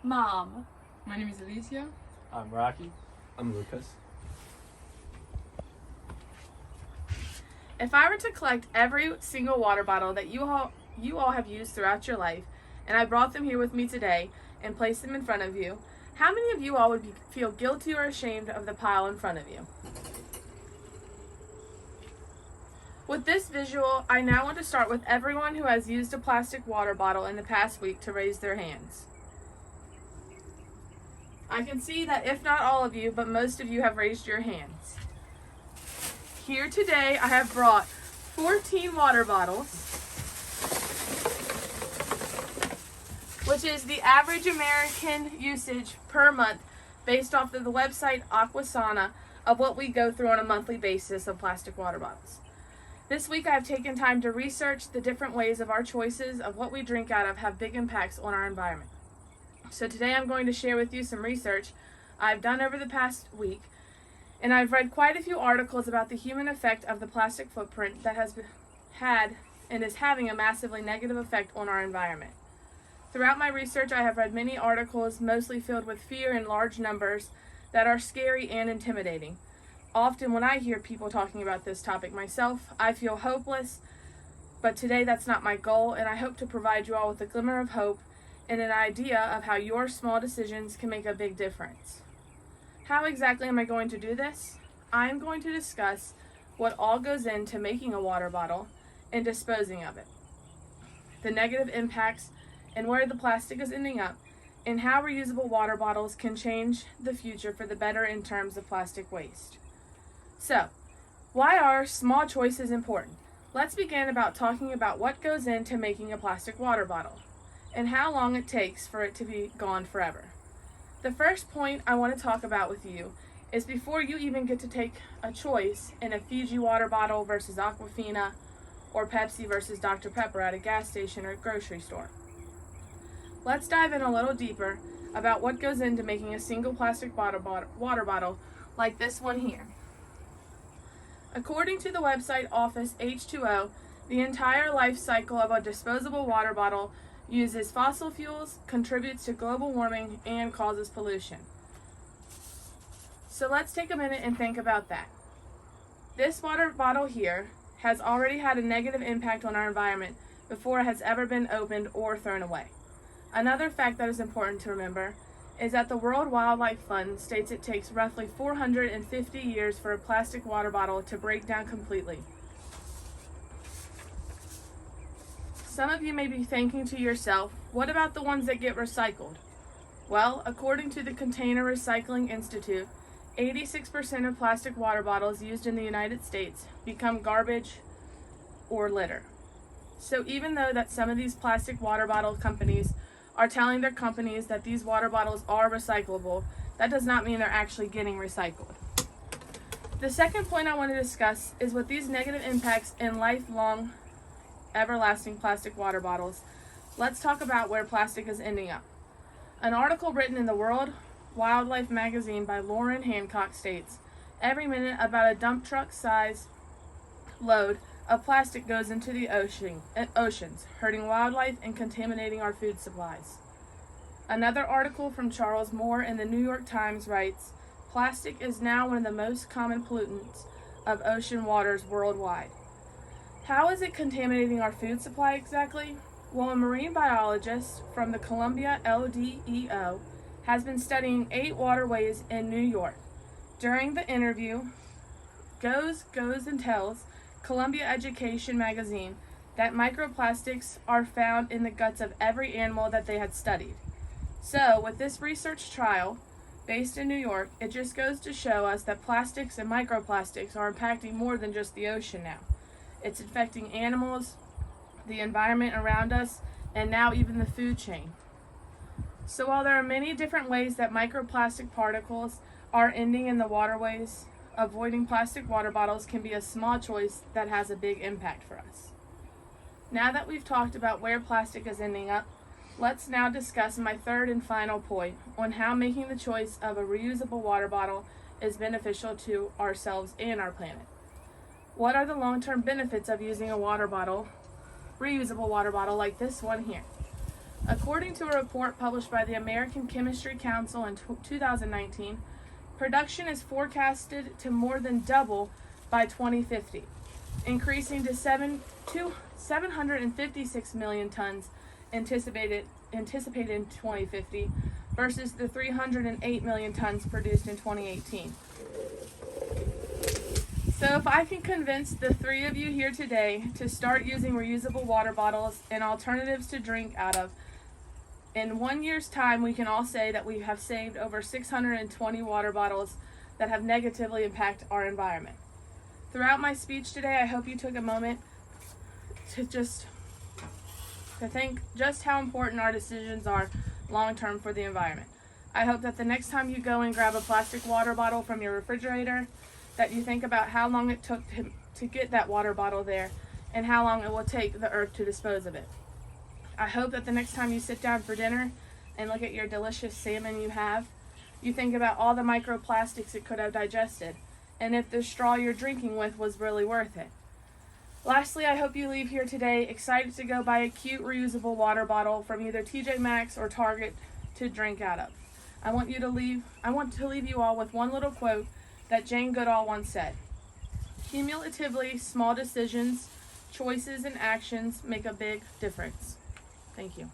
Mom. My name is Alicia. I'm Rocky. I'm Lucas. If I were to collect every single water bottle that you all have used throughout your life, and I brought them here with me today and placed them in front of you, how many of you all would feel guilty or ashamed of the pile in front of you? With this visual, I now want to start with everyone who has used a plastic water bottle in the past week to raise their hands. I can see that if not all of you, but most of you have raised your hands. Here today, I have brought 14 water bottles, which is the average American usage per month based off of the website Aquasana of what we go through on a monthly basis of plastic water bottles. This week I have taken time to research the different ways of our choices of what we drink out of have big impacts on our environment. So today I'm going to share with you some research I've done over the past week, and I've read quite a few articles about the human effect of the plastic footprint that has had and is having a massively negative effect on our environment. Throughout my research, I have read many articles, mostly filled with fear in large numbers, that are scary and intimidating. Often when I hear people talking about this topic myself, I feel hopeless, but today that's not my goal, and I hope to provide you all with a glimmer of hope and an idea of how your small decisions can make a big difference. How exactly am I going to do this? I am going to discuss what all goes into making a water bottle and disposing of it, the negative impacts and where the plastic is ending up, and how reusable water bottles can change the future for the better in terms of plastic waste. So, why are small choices important? Let's begin about talking about what goes into making a plastic water bottle and how long it takes for it to be gone forever. The first point I want to talk about with you is before you even get to take a choice in a Fiji water bottle versus Aquafina or Pepsi versus Dr. Pepper at a gas station or grocery store. Let's dive in a little deeper about what goes into making a single plastic water bottle like this one here. According to the website Office H2O, the entire life cycle of a disposable water bottle uses fossil fuels, contributes to global warming, and causes pollution. So let's take a minute and think about that. This water bottle here has already had a negative impact on our environment before it has ever been opened or thrown away. Another fact that is important to remember is that the World Wildlife Fund states it takes roughly 450 years for a plastic water bottle to break down completely. Some of you may be thinking to yourself, what about the ones that get recycled? Well, according to the Container Recycling Institute, 86% of plastic water bottles used in the United States become garbage or litter. So even though that some of these plastic water bottle companies are telling their companies that these water bottles are recyclable, that does not mean they're actually getting recycled. The second point I want to discuss is with these negative impacts in lifelong, everlasting plastic water bottles, let's talk about where plastic is ending up. An article written in the World Wildlife magazine by Lauren Hancock states, every minute about a dump truck size load of plastic goes into the oceans, hurting wildlife and contaminating our food supplies. Another article from Charles Moore in the New York Times writes, plastic is now one of the most common pollutants of ocean waters worldwide. How is it contaminating our food supply exactly? Well, a marine biologist from the Columbia LDEO has been studying 8 waterways in New York. During the interview, goes and tells Columbia Education magazine that microplastics are found in the guts of every animal that they had studied. So, with this research trial based in New York, it just goes to show us that plastics and microplastics are impacting more than just the ocean now. It's affecting animals, the environment around us, and now even the food chain. So while there are many different ways that microplastic particles are ending in the waterways, avoiding plastic water bottles can be a small choice that has a big impact for us. Now that we've talked about where plastic is ending up, let's now discuss my third and final point on how making the choice of a reusable water bottle is beneficial to ourselves and our planet. What are the long-term benefits of using a water bottle, reusable water bottle like this one here? According to a report published by the American Chemistry Council in 2019, production is forecasted to more than double by 2050, increasing to 756 million tons anticipated in 2050 versus the 308 million tons produced in 2018. So if I can convince the three of you here today to start using reusable water bottles and alternatives to drink out of, in 1 year's time, we can all say that we have saved over 620 water bottles that have negatively impacted our environment. Throughout my speech today, I hope you took a moment to think just how important our decisions are long term for the environment. I hope that the next time you go and grab a plastic water bottle from your refrigerator, that you think about how long it took to get that water bottle there and how long it will take the earth to dispose of it. I hope that the next time you sit down for dinner and look at your delicious salmon you think about all the microplastics it could have digested, and if the straw you're drinking with was really worth it. Lastly, I hope you leave here today excited to go buy a cute reusable water bottle from either TJ Maxx or Target to drink out of. I want to leave you all with one little quote that Jane Goodall once said: "Cumulatively, small decisions, choices, and actions make a big difference." Thank you.